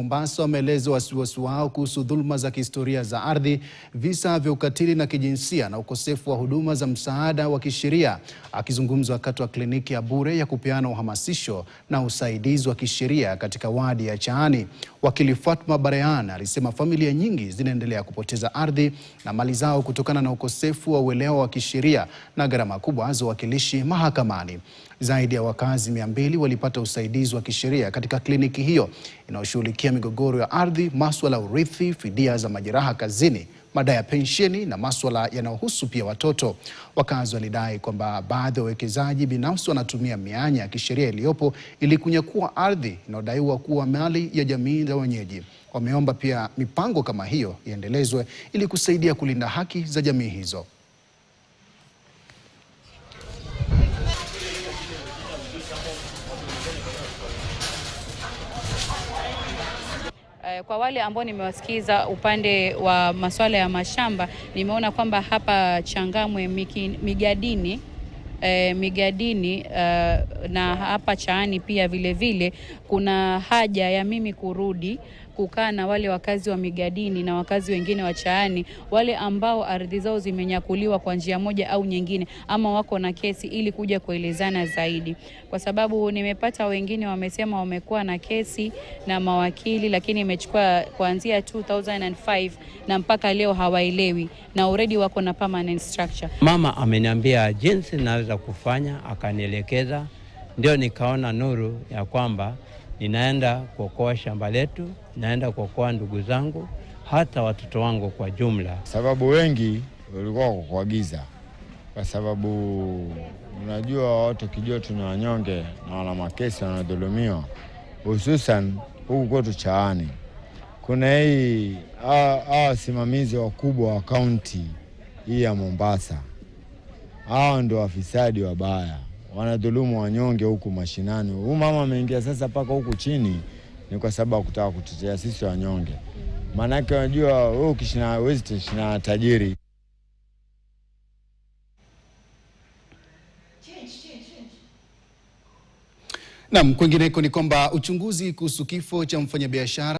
Mombasa wameeleza wasiwasi wao kuhusu dhuluma za kihistoria za ardhi, visa vya ukatili na kijinsia na ukosefu wa huduma za msaada wa kisheria. Akizungumza wakati wa kliniki ya bure ya kupeana uhamasisho na usaidizi wa kisheria katika wadi ya Chaani, wakili Fatma Barehan alisema familia nyingi zinaendelea kupoteza ardhi na mali zao kutokana na ukosefu wa uelewa wa kisheria na gharama kubwa za uwakilishi mahakamani. Zaidi ya wakazi 200 walipata usaidizi wa kisheria katika kliniki hiyo inayoshughulikia migogoro ya ardhi, masuala ya urithi, fidia za majeraha kazini, madai ya pensheni na masuala yanayohusu pia watoto. Wakazi walidai kwamba baadhi ya wawekezaji binafsi wanatumia mianya ya kisheria iliyopo ili kunyakua ardhi inayodaiwa kuwa mali ya jamii za wenyeji. Wameomba pia mipango kama hiyo iendelezwe ili kusaidia kulinda haki za jamii hizo. Kwa wale ambao nimewasikiza upande wa masuala ya mashamba, nimeona kwamba hapa Changamwe, Migadini na hapa Chaani pia vile vile kuna haja ya mimi kurudi kukaa na wale wakazi wa Migadini na wakazi wengine wa Chaani, wale ambao ardhi zao zimenyakuliwa kwa njia moja au nyingine ama wako na kesi, ili kuja kuelezana zaidi, kwa sababu nimepata wengine wamesema wamekuwa na kesi na mawakili, lakini imechukua kuanzia 2005 na mpaka leo hawaelewi, na already wako na permanent structure. Mama ameniambia jinsi naweza kufanya, akanielekeza, ndio nikaona nuru ya kwamba ninaenda kuokoa shamba letu, naenda kuokoa ndugu zangu, hata watoto wangu kwa jumla. Sababu wengi walikuwa kwa giza, kwa sababu unajua watu kijua tuna wanyonge na wana makesi wanadhulumiwa, hususan huku kwetu Chaani. Kuna hii wasimamizi wakubwa wa kaunti hii ya Mombasa, hao ndio wafisadi wabaya, wanadhulumu wanyonge huku mashinani. Huyu mama ameingia sasa paka huku chini ni kwa sababu kutaka kutetea sisi wanyonge. Maanake unajua wewe ukishina huwezi tishina tajiri. Naam, kwingineko ni kwamba uchunguzi kuhusu kifo cha mfanyabiashara